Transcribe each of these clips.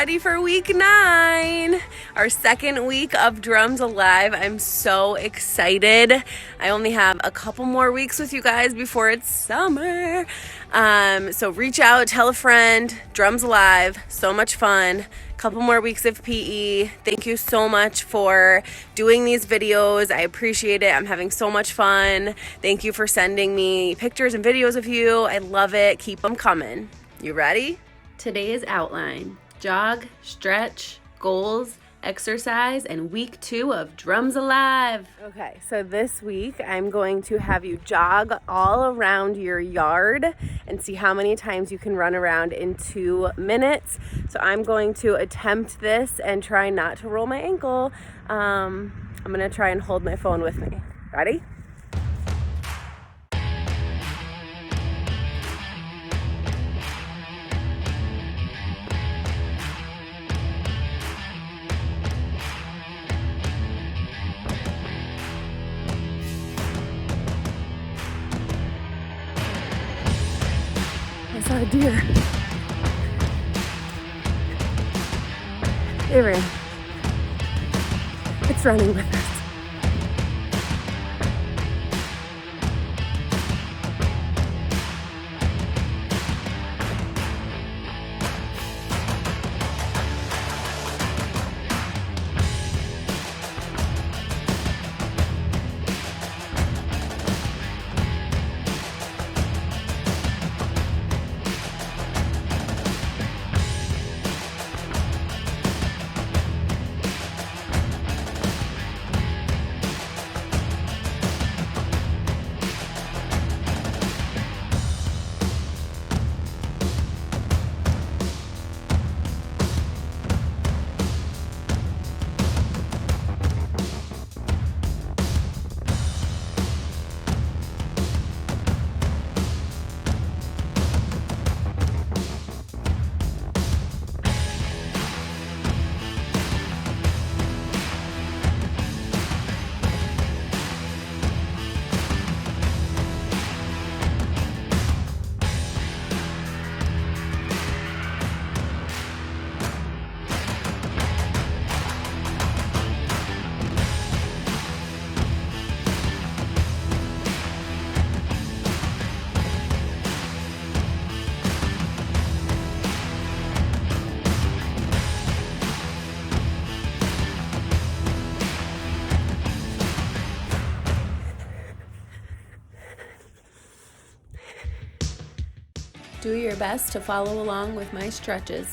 ready for week 9, our second week of Drums Alive. I'm so excited. I only have a couple more weeks with you guys before it's summer. So reach out, tell a friend, Drums Alive, so much fun. Couple more weeks of PE. Thank you so much for doing these videos. I appreciate it. I'm having so much fun. Thank you for sending me pictures and videos of you. I love it. Keep them coming. You ready? Today's outline: jog, stretch, goals, exercise, and week 2 of Drums Alive. Okay, so this week I'm going to have you jog all around your yard and see how many times you can run around in 2 minutes. So I'm going to attempt this and try not to roll my ankle. I'm gonna try and hold my phone with me. Ready? I saw a deer. It ran. It's running with us. Do your best to follow along with my stretches.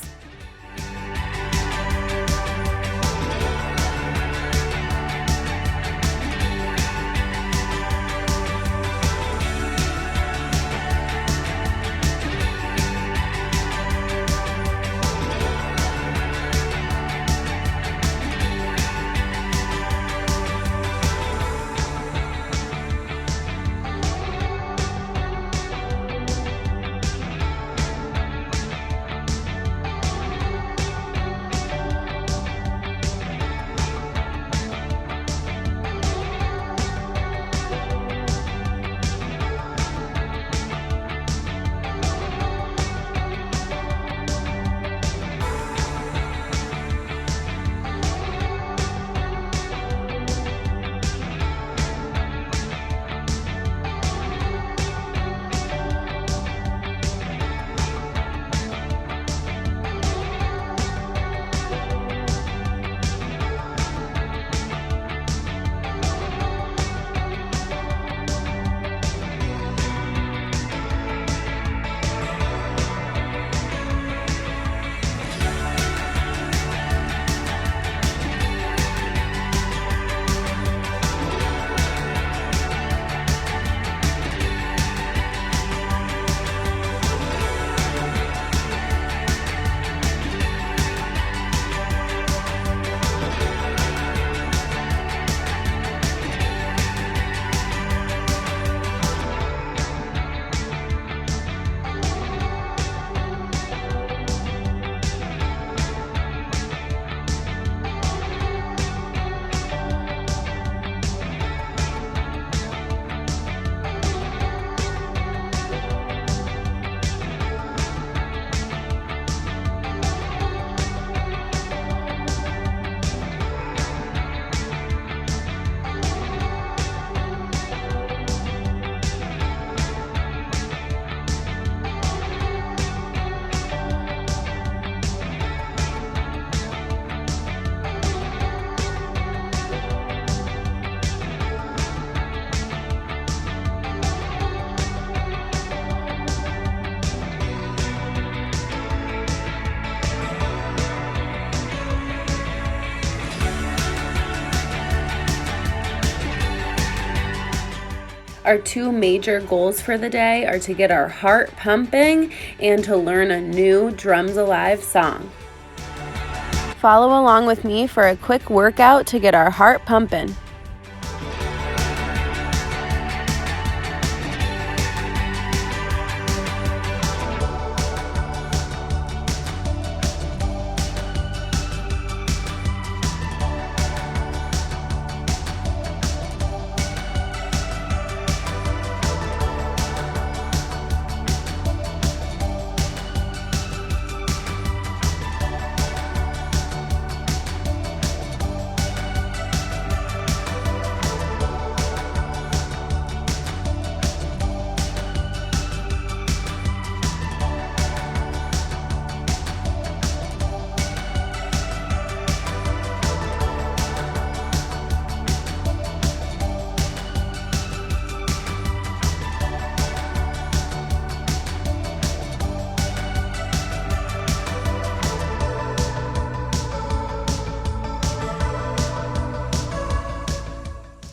Our two major goals for the day are to get our heart pumping and to learn a new Drums Alive song. Follow along with me for a quick workout to get our heart pumping.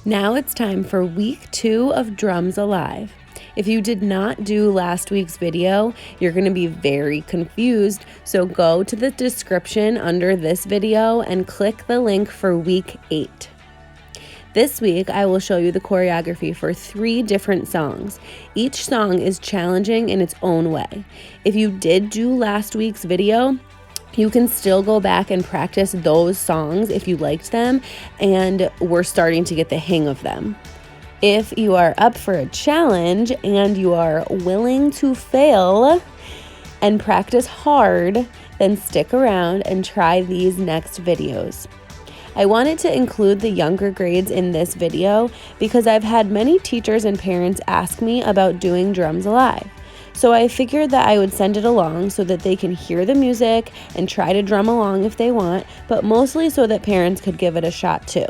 Now it's time for week 2 of Drums Alive. If you did not do last week's video, you're going to be very confused, so go to the description under this video and click the link for week 8. This week, I will show you the choreography for 3 different songs. Each song is challenging in its own way. If you did do last week's video, you can still go back and practice those songs if you liked them and we're starting to get the hang of them. If you are up for a challenge and you are willing to fail and practice hard, then stick around and try these next videos. I wanted to include the younger grades in this video because I've had many teachers and parents ask me about doing Drums Alive. So I figured that I would send it along so that they can hear the music and try to drum along if they want, but mostly so that parents could give it a shot too.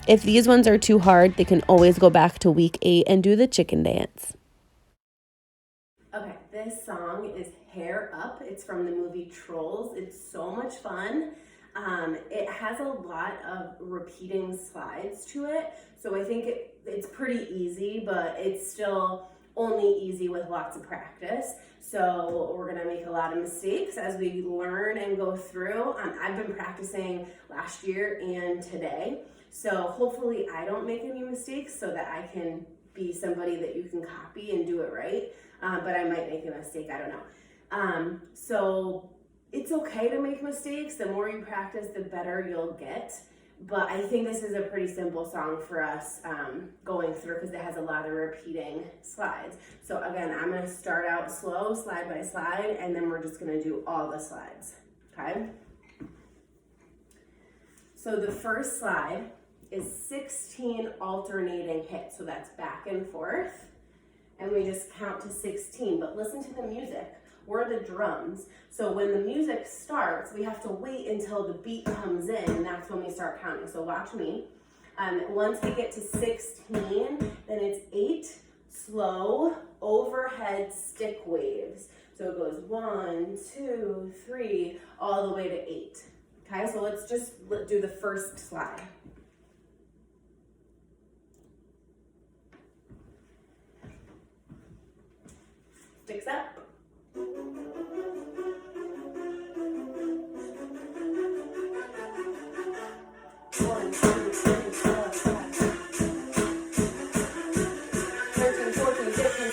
If these ones are too hard, they can always go back to week 8 and do the chicken dance. Okay, this song is Hair Up. It's from the movie Trolls. It's so much fun. It has a lot of repeating slides to it, so I think it's pretty easy, but it's still only easy with lots of practice. So we're gonna make a lot of mistakes as we learn and go through. I've been practicing last year and today, so hopefully I don't make any mistakes so that I can be somebody that you can copy and do it right, but I might make a mistake, I don't know. So it's okay to make mistakes. The more you practice, the better you'll get. But I think this is a pretty simple song for us going through because it has a lot of repeating slides. So again, I'm going to start out slow, slide by slide, and then we're just going to do all the slides, okay? So the first slide is 16 alternating hits, so that's back and forth, and we just count to 16, but listen to the music. We're the drums. So when the music starts, we have to wait until the beat comes in, and that's when we start counting. So watch me. Once we get to 16, then it's 8 slow overhead stick waves. So it goes 1, 2, 3, all the way to 8. Okay, so let's just do the first slide. Sticks up. 1, 2, 3, 4, 5, 13, 14, 15,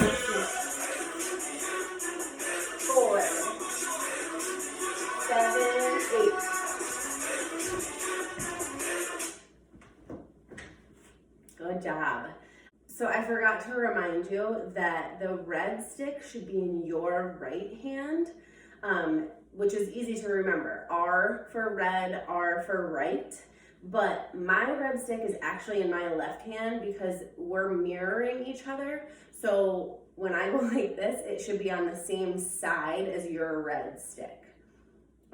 16, 4, 7, 8. Good job. So I forgot to remind you that the red stick should be in your right hand, which is easy to remember. R for red, R for right. But my red stick is actually in my left hand because we're mirroring each other. So when I go like this, it should be on the same side as your red stick,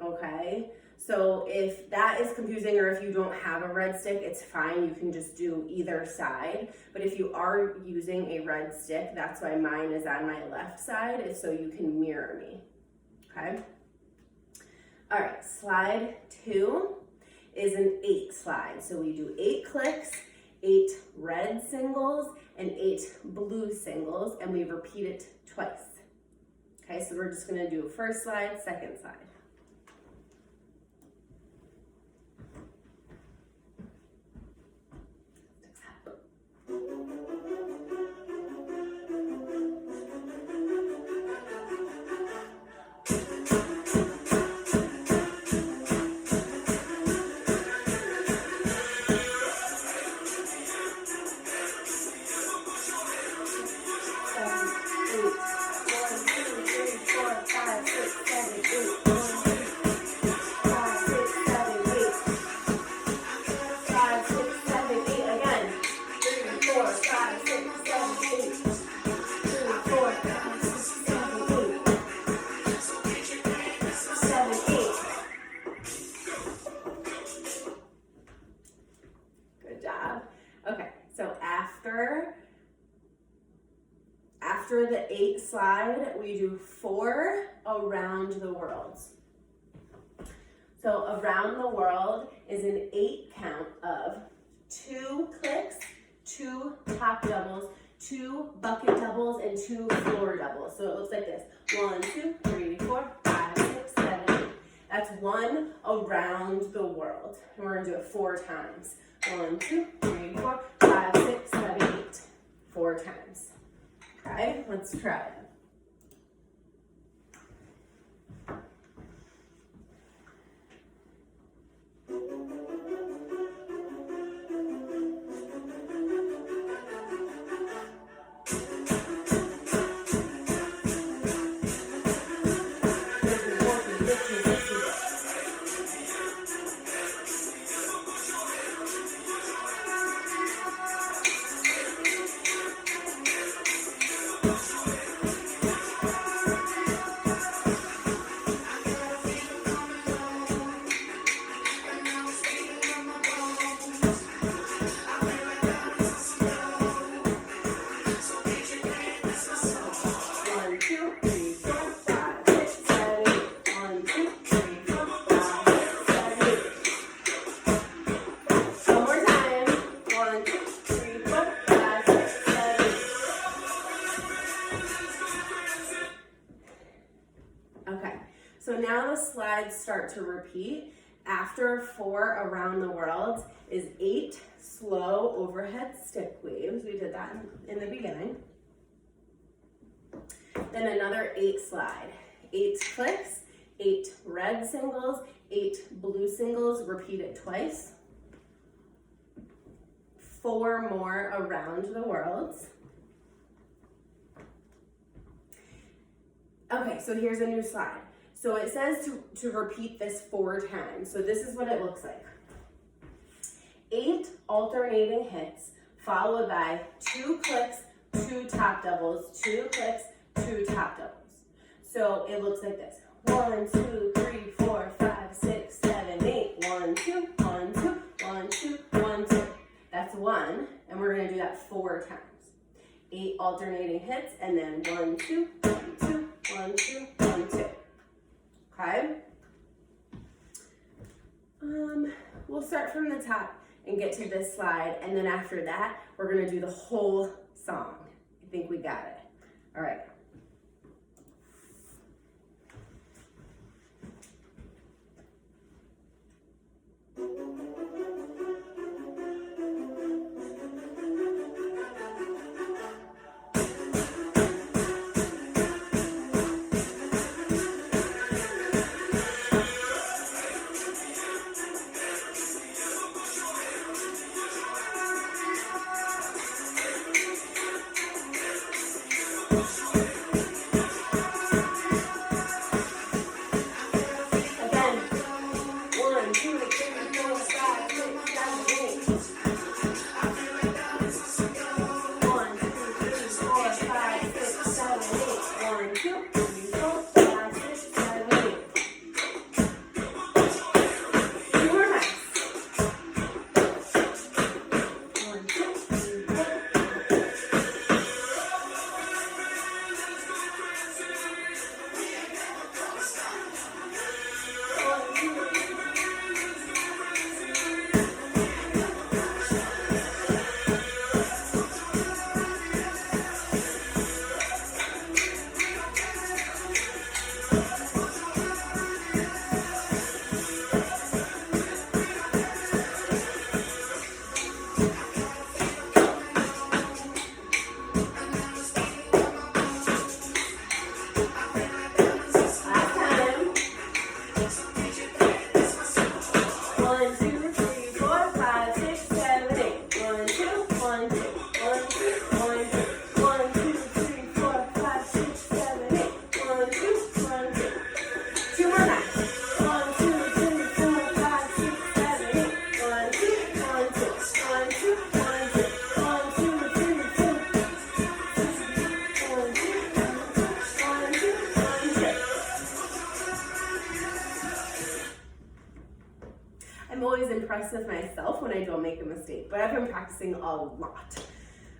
okay? So if that is confusing or if you don't have a red stick, it's fine. You can just do either side. But if you are using a red stick, that's why mine is on my left side, is so you can mirror me, okay? All right, slide 2 is an 8 slide. So we do 8 clicks, 8 red singles, and 8 blue singles, and we repeat it twice. Okay, so we're just gonna do first slide, second slide. After the 8 slide, we do 4 around the world. So around the world is an 8 count of 2 clicks, 2 top doubles, 2 bucket doubles, and 2 floor doubles. So it looks like this. 1, 2, 3, 4, 5, 6, 7, 8. That's 1 around the world. And we're gonna do it 4 times. 1, 2, 3, 4, 5, 6, 7, 8. 4 times. Okay, let's try it. So now the slides start to repeat. After 4 around the world is 8 slow overhead stick waves. We did that in the beginning. Then another 8 slide. 8 clicks, 8 red singles, 8 blue singles, repeat it twice. 4 more around the world. Okay, so here's a new slide. So it says to repeat this 4 times. So this is what it looks like. 8 alternating hits, followed by 2 clicks, 2 top doubles, 2 clicks, 2 top doubles. So it looks like this. 1, 2, 3, 4, 5, 6, 7, 8. 1, 2, 1, 2, 1, 2, 1, 2. That's 1, and we're gonna do that 4 times. 8 alternating hits, and then 1, 2, 1, 2, 1, 2, 1, 2. Okay? We'll start from the top and get to this slide, and then after that, we're gonna do the whole song. I think we got it. All right. when I don't make a mistake, but I've been practicing a lot.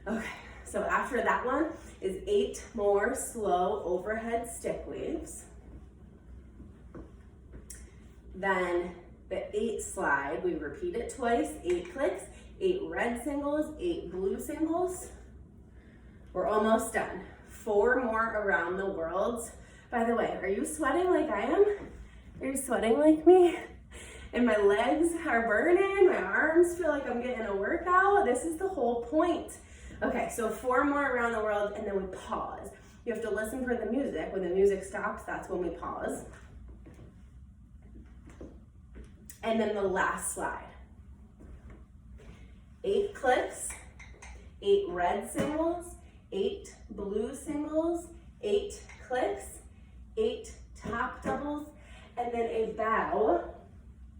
Okay, so after that one is 8 more slow overhead stick waves. Then the 8 slide, we repeat it twice, 8 clicks, 8 red singles, 8 blue singles. We're almost done. 4 more around the world. By the way, are you sweating like I am? Are you sweating like me? And my legs are burning, my arms feel like I'm getting a workout. This is the whole point. Okay, so 4 more around the world and then we pause. You have to listen for the music. When the music stops, that's when we pause. And then the last slide. 8 clicks, 8 red singles, 8 blue singles, 8 clicks, 8 top doubles, and then a bow,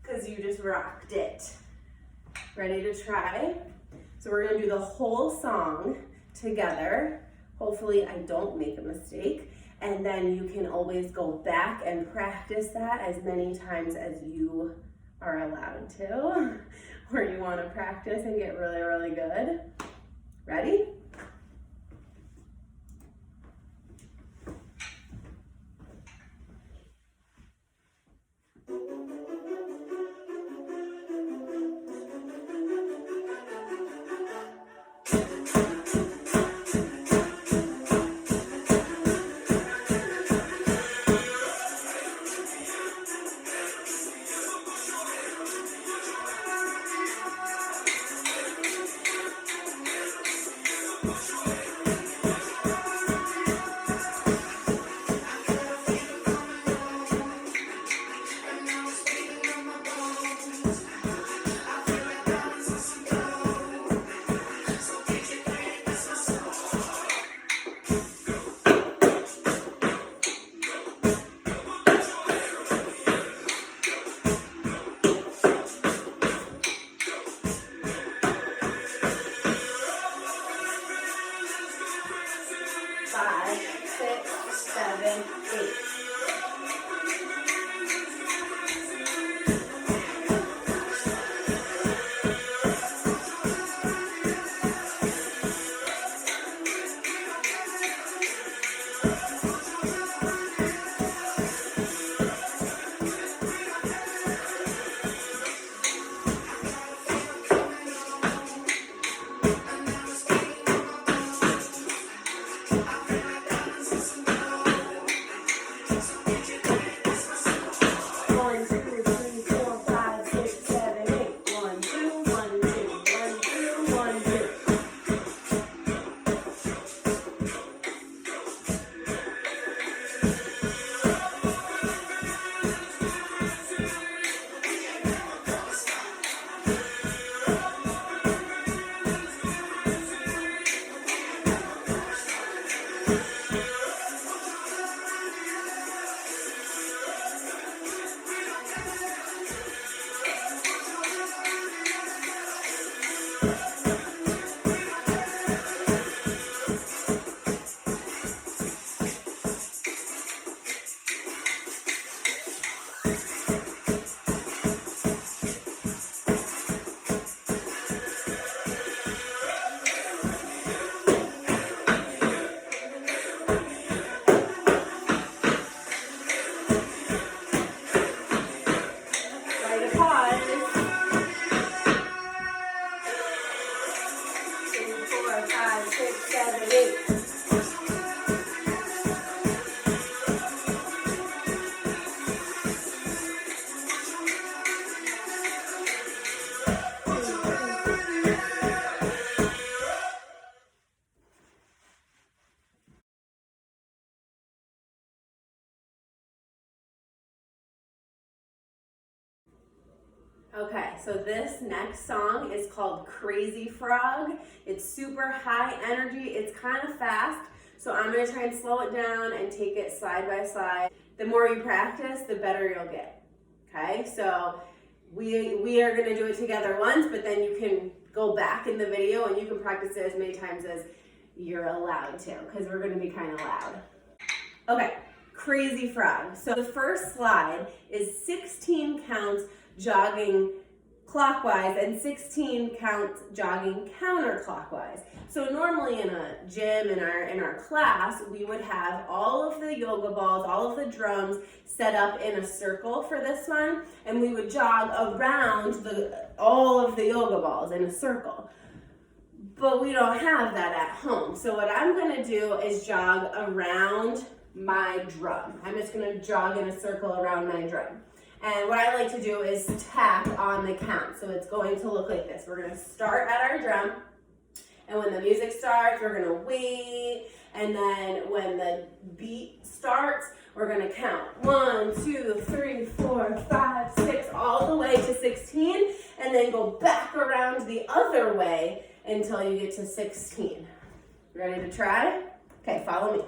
because you just rocked it. Ready to try? So we're gonna do the whole song together. Hopefully I don't make a mistake. And then you can always go back and practice that as many times as you are allowed to, or you wanna practice and get really, really good. Ready? Okay, so this next song is called Crazy Frog. It's super high energy, it's kind of fast, so I'm gonna try and slow it down and take it slide by slide. The more you practice, the better you'll get, okay? So we are gonna do it together once, but then you can go back in the video and you can practice it as many times as you're allowed to, because we're gonna be kind of loud. Okay, Crazy Frog. So the first slide is 16 counts jogging clockwise, and 16 counts jogging counterclockwise. So normally in a gym, in our class, we would have all of the yoga balls, all of the drums set up in a circle for this one, and we would jog around all of the yoga balls in a circle. But we don't have that at home. So what I'm gonna do is jog around my drum. I'm just gonna jog in a circle around my drum. And what I like to do is tap on the count. So it's going to look like this. We're gonna start at our drum, and when the music starts, we're gonna wait, and then when the beat starts, we're gonna count 1, 2, 3, 4, 5, 6, all the way to 16, and then go back around the other way until you get to 16. Ready to try? Okay, follow me.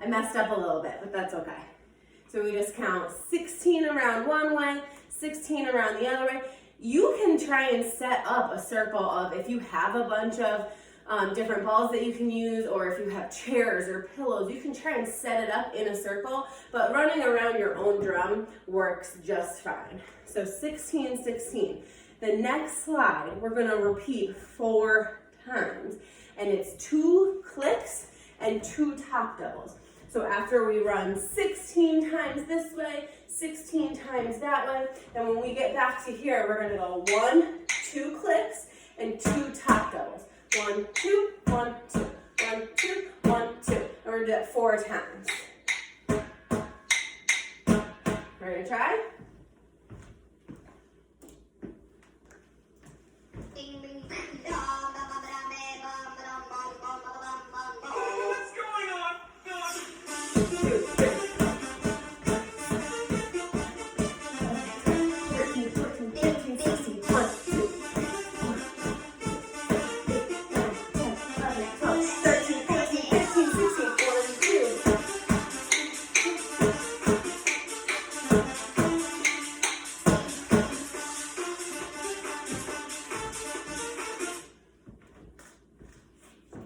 I messed up a little bit, but that's okay. So we just count 16 around one way, 16 around the other way. You can try and set up a circle of, if you have a bunch of different balls that you can use, or if you have chairs or pillows, you can try and set it up in a circle, but running around your own drum works just fine. So 16, 16. The next slide, we're gonna repeat 4 times, and it's 2 clicks and 2 top doubles. So after we run 16 times this way, 16 times that way, then when we get back to here, we're gonna go 1, 2 clicks and 2 top doubles. 1, 2, 1, 2, 1, 2, 1, 2. And we're gonna do that 4 times. We're gonna try.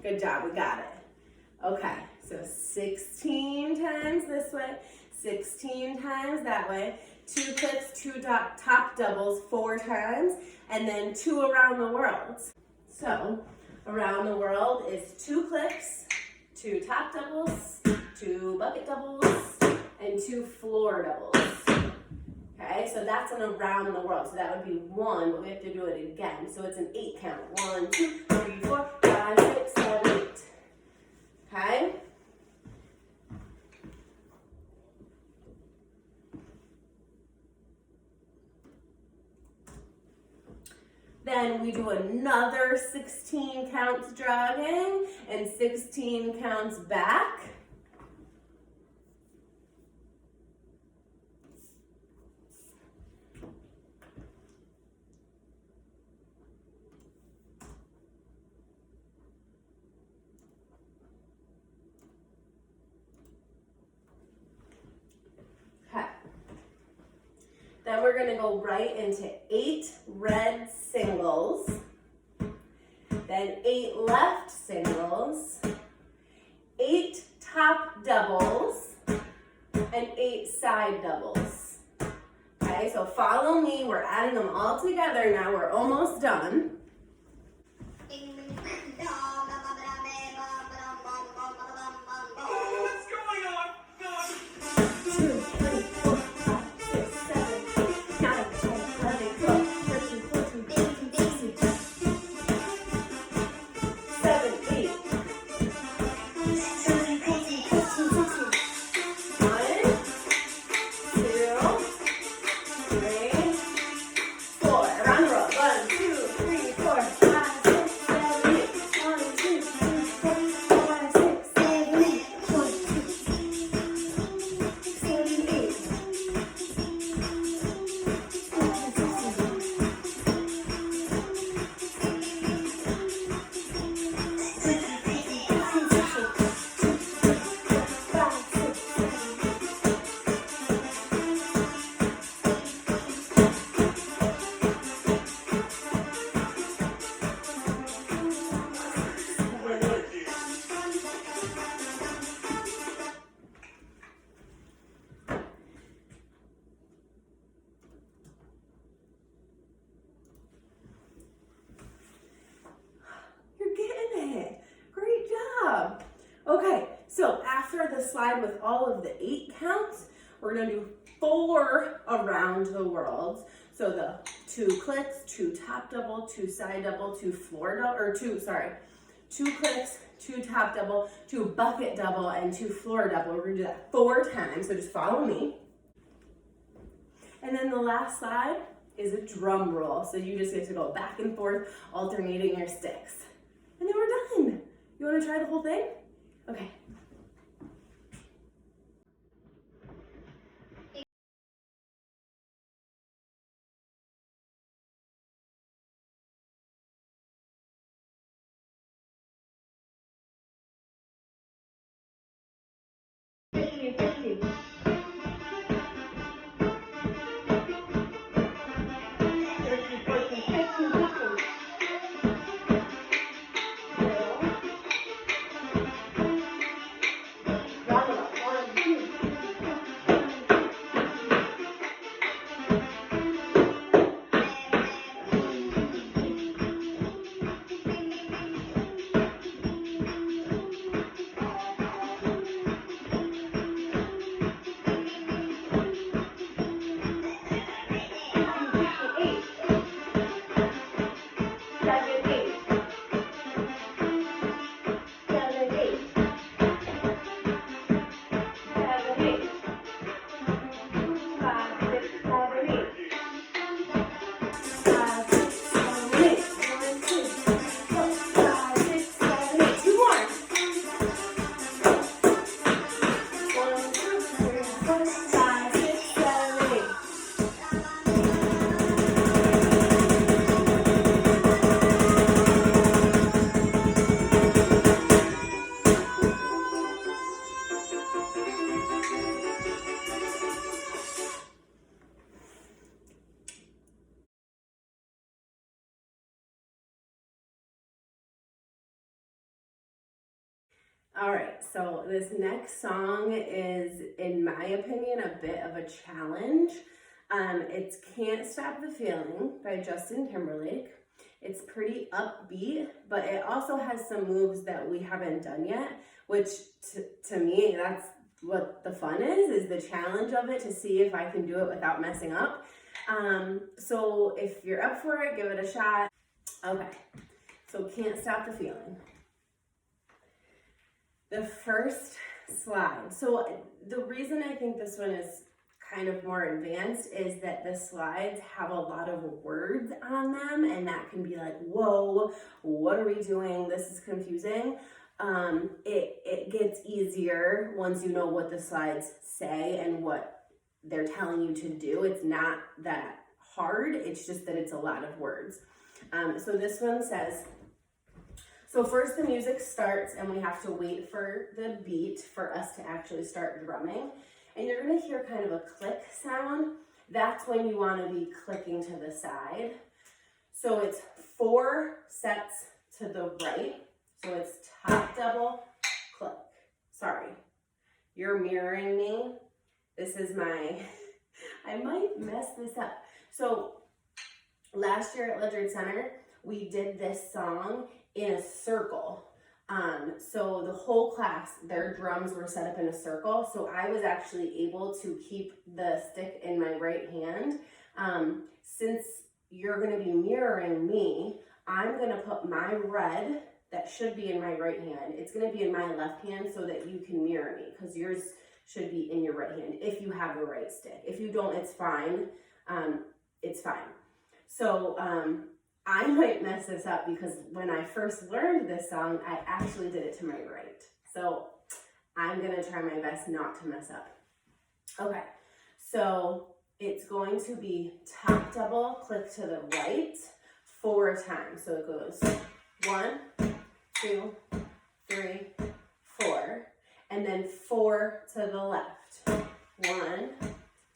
Good job, we got it. Okay, so 16 times this way, 16 times that way, 2 clicks, 2 top doubles 4 times, and then 2 around the world. So around the world is 2 clicks, 2 top doubles, 2 bucket doubles, and 2 floor doubles. Okay, so that's an around the world. So that would be 1, but we have to do it again. So it's an 8 count. 1, 2, 3, 4, 5, 6, 7, 8. Okay? Then we do another 16 counts jogging and 16 counts back. Then we're gonna go right into 8 red singles, then 8 left singles, 8 top doubles, and 8 side doubles. Okay, so follow me, we're adding them all together now, we're almost done. One, slide with all of the 8 counts. We're gonna do 4 around the world. So the 2 clicks, 2 top double, 2 side double, 2 floor double, or 2 clicks, 2 top double, 2 bucket double, and 2 floor double. We're gonna do that 4 times, so just follow me. And then the last slide is a drum roll. So you just get to go back and forth, alternating your sticks. And then we're done. You wanna try the whole thing? Okay. All right, so this next song is, in my opinion, a bit of a challenge. It's Can't Stop the Feeling by Justin Timberlake. It's pretty upbeat, but it also has some moves that we haven't done yet, which to me, that's what the fun is the challenge of it, to see if I can do it without messing up. So if you're up for it, give it a shot. Okay, so Can't Stop the Feeling. The first slide. So the reason I think this one is kind of more advanced is that the slides have a lot of words on them, and that can be like, whoa, what are we doing? This is confusing. It gets easier once you know what the slides say and what they're telling you to do. It's not that hard. It's just that it's a lot of words. So this one says, so first the music starts and we have to wait for the beat for us to actually start drumming. And you're gonna hear kind of a click sound. That's when you wanna be clicking to the side. So it's 4 sets to the right. So it's top double, click. Sorry, you're mirroring me. This is my, I might mess this up. So last year at Ledyard Center, we did this song in a circle. So the whole class, their drums were set up in a circle. So I was actually able to keep the stick in my right hand. Since you're gonna be mirroring me, I'm gonna put my red, that should be in my right hand, it's gonna be in my left hand so that you can mirror me, because yours should be in your right hand if you have the right stick. If you don't, it's fine. It's fine. So I might mess this up because when I first learned this song, I actually did it to my right. So I'm gonna try my best not to mess up. Okay, so it's going to be top double, click to the right 4 times. So it goes 1, 2, 3, 4, and then 4 to the left. 1,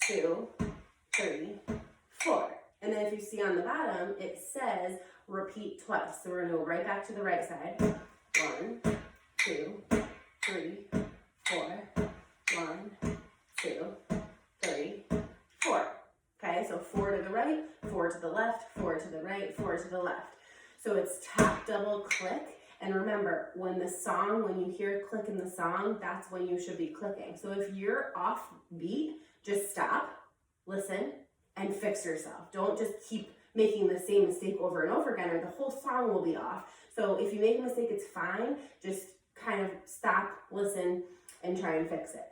2, 3, 4. And then if you see on the bottom, it says repeat twice. So we're gonna go right back to the right side. 1, 2, 3, 4. 1, 2, 3, 4. Okay, so 4 to the right, 4 to the left, 4 to the right, 4 to the left. So it's top double click, And remember, when you hear click in the song, that's when you should be clicking. So if you're off beat, just stop, listen, and fix yourself. Don't just keep making the same mistake over and over again, or the whole song will be off. So if you make a mistake, it's fine. Just kind of stop, listen, and try and fix it.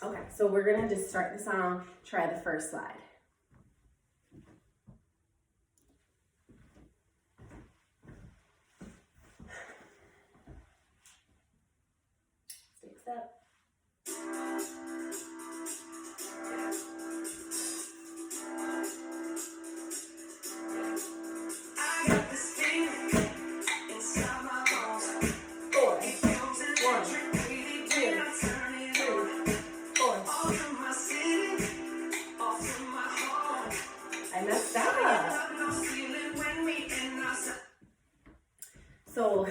Okay, so we're gonna just start the song, try the first slide. Six up. So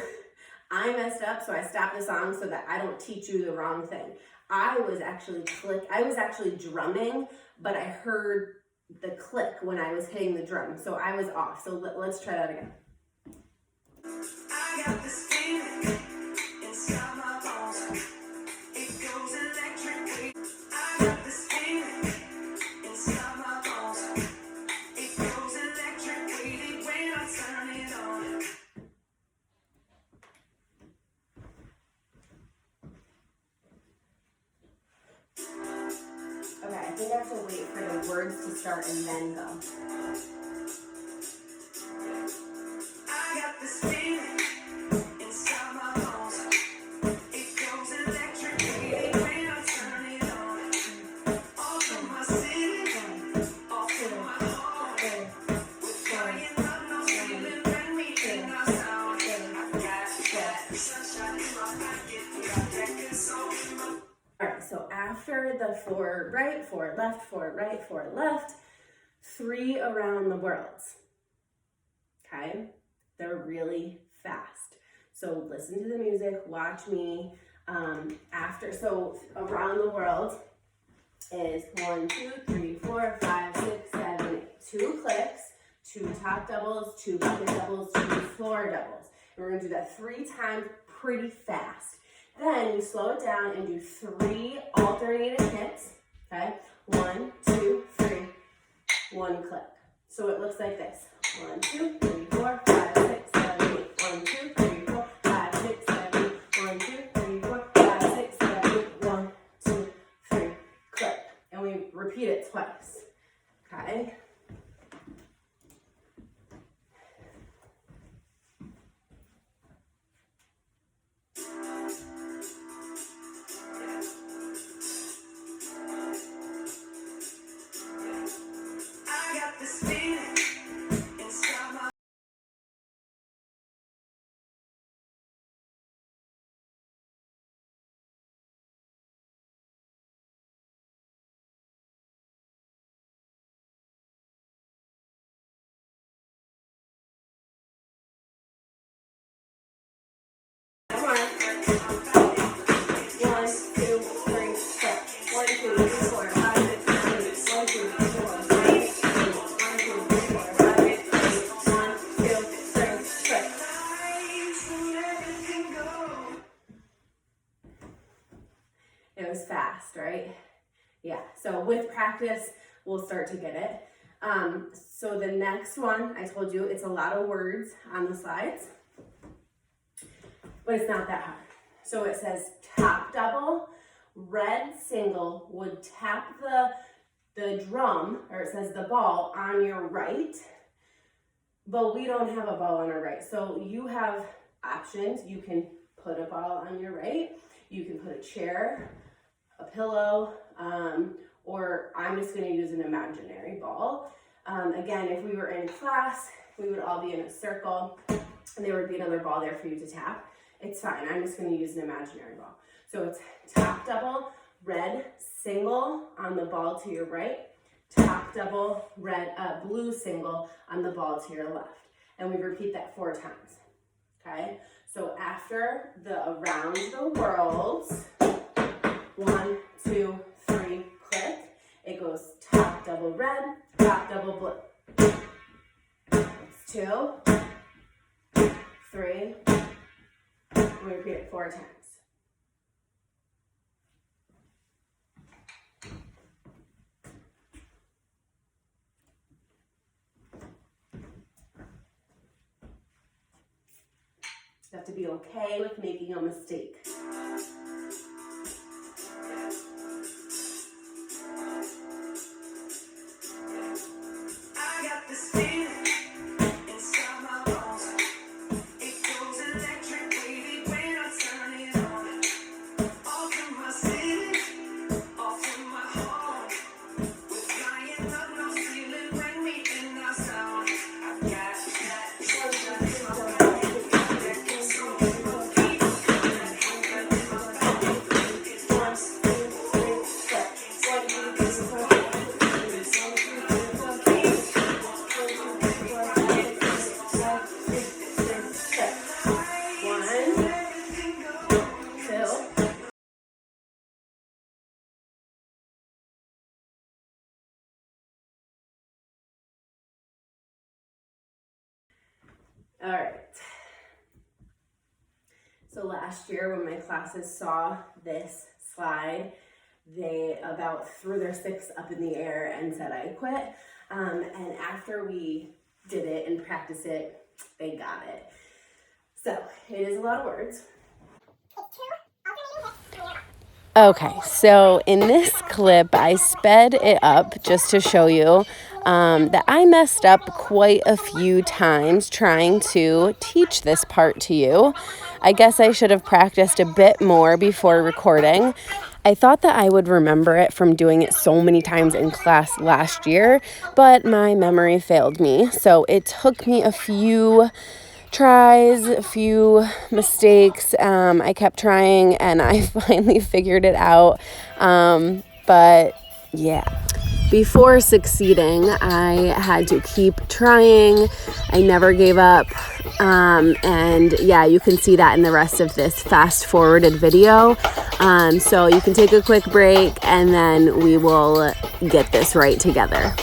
I messed up, so I stopped the song so that I don't teach you the wrong thing. I was actually drumming, but I heard the click when I was hitting the drum, so I was off. So let's try that again. I got this feeling inside my bones. It goes electric. I got this feeling inside my bones. It goes electric when I turn it on. Okay, I think I have to wait for the words to start and then go. I got this feeling inside my bones. It goes electric when I turn it on. All from my city, all from my home. We're flying up, no ceiling when we in our sound. I got sunshine in my pocket, got that good soul in my. Alright, so after the forward right, forward left, forward right, forward left, 3 around the world. Okay? They're really fast. So listen to the music, watch me. So around the world is 1, 2, 3, 4, 5, 6, 7, 8. 2 clicks, 2 top doubles, 2 bucket doubles, 2 floor doubles. And we're going to do that 3 times pretty fast. Then you slow it down and do 3 alternating hits, okay? 1, 2, 3, 1 click. So it looks like this. 1, 2, 3, 4, 5, 6, 7, 8. 1, 2, 3, 4, 5, 6, 7, 8. 1, 2, 3, 4, 5, 6, 7, 8. 1, 2, 3, click. And we repeat it twice, okay? It was fast, right? Yeah, so with practice, we'll start to get it. So the next one, I told you, it's a lot of words on the slides, but it's not that hard. So it says top double, red single would tap the drum, or it says the ball on your right, but we don't have a ball on our right. So you have options. You can put a ball on your right, you can put a chair, a pillow, or I'm just going to use an imaginary ball. Again, if we were in class, we would all be in a circle and there would be another ball there for you to tap. It's fine. I'm just going to use an imaginary ball. So it's top double, red single on the ball to your right, top double, blue single on the ball to your left. And we repeat that 4 times. Okay? So after the around the world, 1, 2, 3, click. It goes top double red, top double blue. It's 2, 3, We repeat it 4 times. You have to be okay with making a mistake. I got this feeling inside my bones. It goes electric wavy when I turn it on. Off from my city, off from my home. We're flying up no ceiling when we in our zone. I've got that All right. So last year when my classes saw this slide, they about threw their sticks up in the air and said I quit. And after we did it and practiced it, they got it. So it is a lot of words. Okay, so in this clip, I sped it up just to show you that I messed up quite a few times trying to teach this part to you. I guess I should have practiced a bit more before recording. I thought that I would remember it from doing it so many times in class last year, but my memory failed me. So it took me a few tries, a few mistakes. I kept trying and I finally figured it out. But yeah, before succeeding, I had to keep trying. I never gave up. And yeah, you can see that in the rest of this fast forwarded video. So you can take a quick break and then we will get this right together.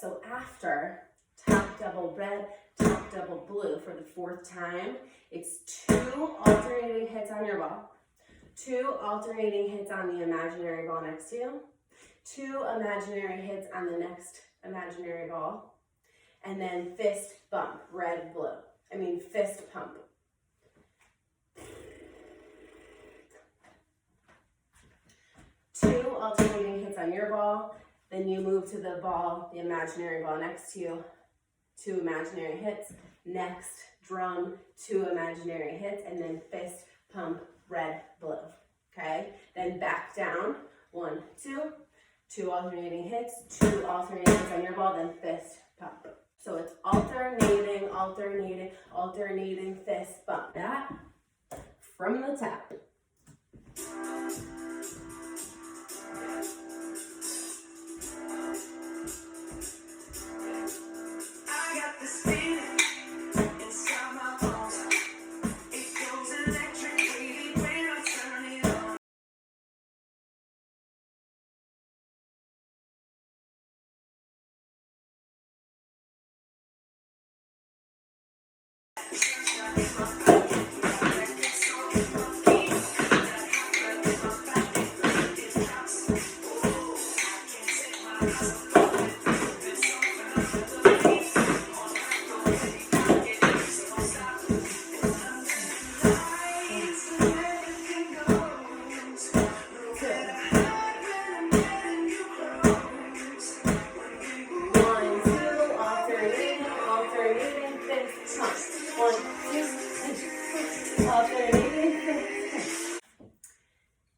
So after top double red, top double blue for the 4th time, it's 2 alternating hits on your ball, 2 alternating hits on the imaginary ball next to you, 2 imaginary hits on the next imaginary ball, and then fist bump, red, blue. Fist pump. Two alternating hits on your ball. Then you move to the ball, the imaginary ball next to you, 2 imaginary hits. Next drum, 2 imaginary hits, and then fist, pump, red, blue. Okay? Then back down, 1, 2, 2 alternating hits, 2 alternating hits on your ball, then fist, pump. So it's alternating, alternating, alternating, fist, bump. That from the top.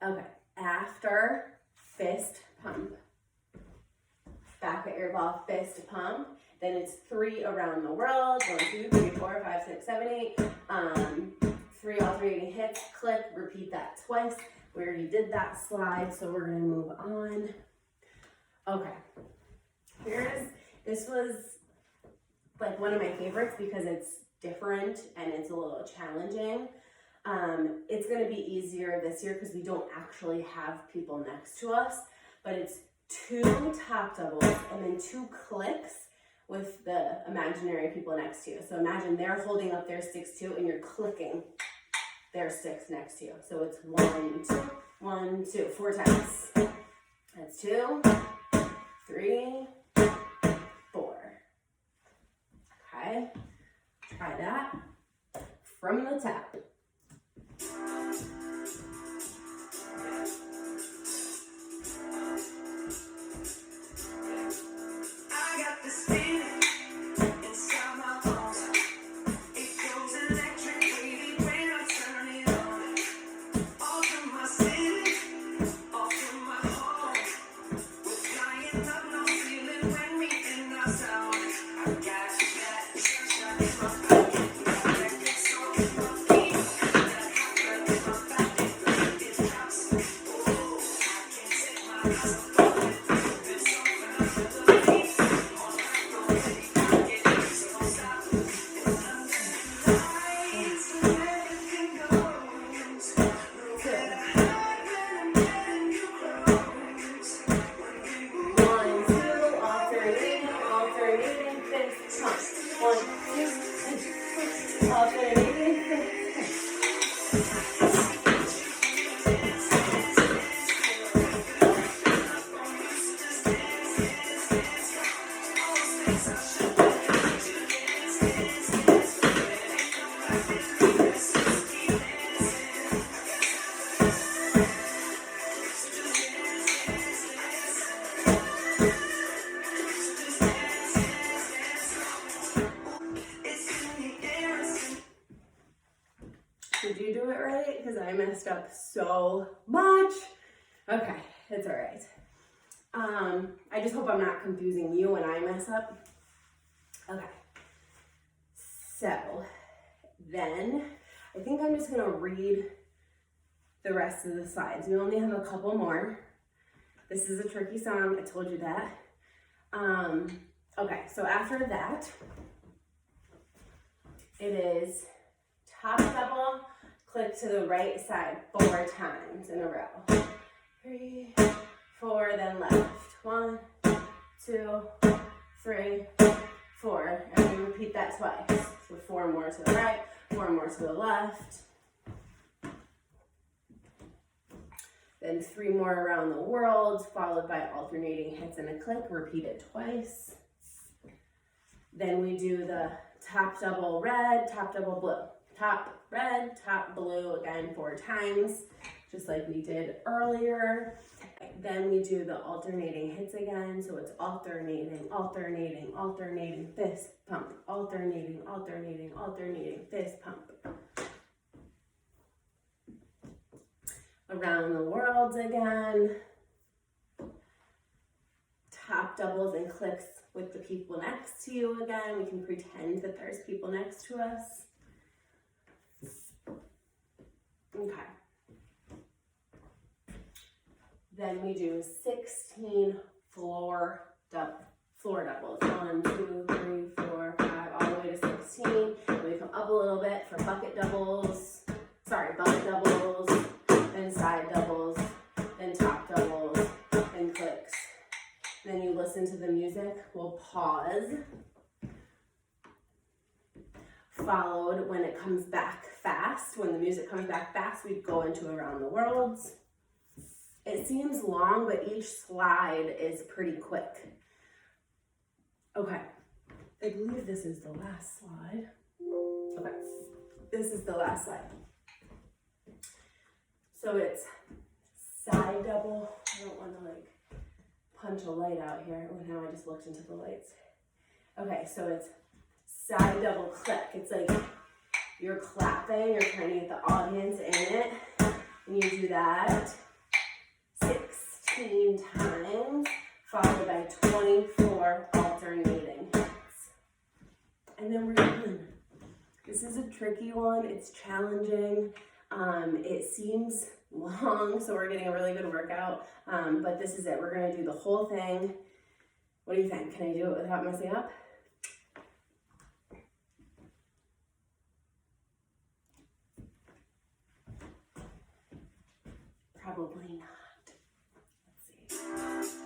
Okay, after fist pump, back at your fireball fist pump. Then it's 3 around the world. 1, 2, 3, 4, 5, 6, 7, 8. 3 alternating hits, click, repeat that twice. We already did that slide, so we're gonna move on. Okay, this was like one of my favorites because it's different and it's a little challenging. It's gonna be easier this year because we don't actually have people next to us, but it's 2 top doubles and then 2 clicks with the imaginary people next to you. So imagine they're holding up their sticks too and you're clicking their sticks next to you. So it's 1, 2, 1, 2, 4 times. That's 2, 3, 4. Okay, try that from the top. I got this feeling inside my bones. It goes electric wavy when I turn it on. All through my city, all through my home. We're flying up, no ceiling when we in our zone. I got that sunshine in my pocket, that good soul in my feet, that hot blood in my body, it drops. Ooh, I can't take my eyes off of it. There's something under the feet. All night long, baby, I get it, so don't stop. It's under the lights, everything goes. Look at the heart when I'm getting you close. When we move 1, 2, alternating fist pump. 1, 2, alternating fist pump. Did you do it right? Because I messed up so much. Okay, it's all right. I just hope I'm not confusing you when I mess up. Okay. So then I think I'm just gonna read the rest of the slides. We only have a couple more. This is a tricky song, I told you that. Okay, so after that, it is top double, click to the right side 4 times in a row. 3, 4, then left. 1, 2, 3, 4. And we repeat that twice. So 4 more to the right, 4 more to the left. Then 3 more around the world, followed by alternating hits and a click. Repeat it twice. Then we do the top double red, top double blue. Top red, top blue, again 4 times, just like we did earlier. Then we do the alternating hits again, so it's alternating, alternating, alternating, fist pump, alternating, alternating, alternating, fist pump. Around the world again. Top doubles and clicks with the people next to you again. We can pretend that there's people next to us. Okay. Then we do 16 floor doubles. 1, 2, 3, 4, 5, all the way to 16. Then we come up a little bit for bucket doubles, then side doubles, then top doubles, and clicks. Then you listen to the music. We'll pause. Followed when it comes back fast. When the music comes back fast, we go into around the worlds. It seems long, but each slide is pretty quick. Okay, I believe this is the last slide. Okay, this is the last slide. So it's side double. I don't want to punch a light out here. Oh, now I just looked into the lights. Okay, so it's side double click. It's like you're clapping, you're trying to get the audience in it. And you do that 16 times, followed by 24 and then we're done. This is a tricky one. It's challenging. It seems long, so we're getting a really good workout. But this is it. We're gonna do the whole thing. What do you think? Can I do it without messing up? Probably not. Let's see.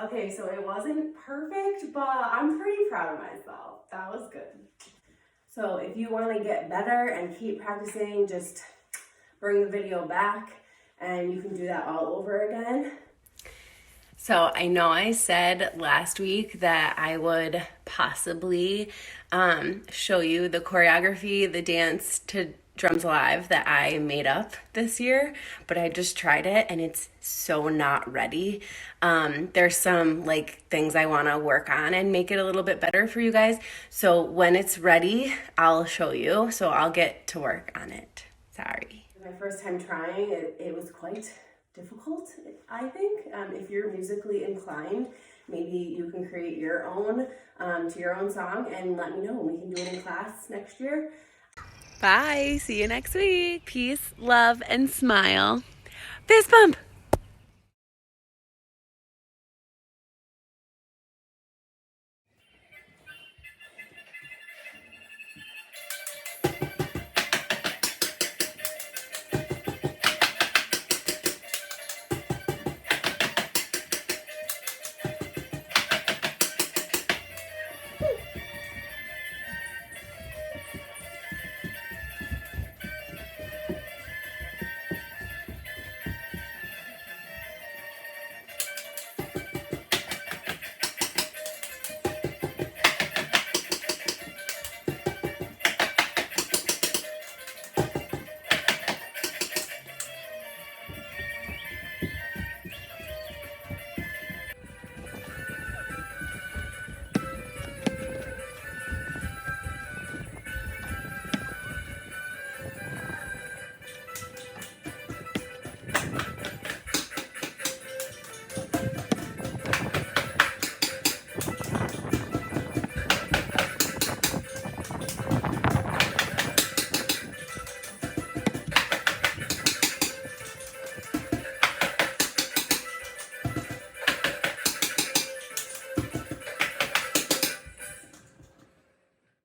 Okay, so it wasn't perfect, but I'm pretty proud of myself. That was good. So if you want to get better and keep practicing, just bring the video back and you can do that all over again. So I know I said last week that I would possibly show you the choreography, the dance to Drums Alive that I made up this year, but I just tried it and it's so not ready. There's some like things I want to work on and make it a little bit better for you guys. So when it's ready, I'll show you. So I'll get to work on it. Sorry. My first time trying, it was quite difficult, I think. If you're musically inclined, maybe you can create your own to your own song and let me know. We can do it in class next year. Bye. See you next week. Peace, love, and smile. Fist bump.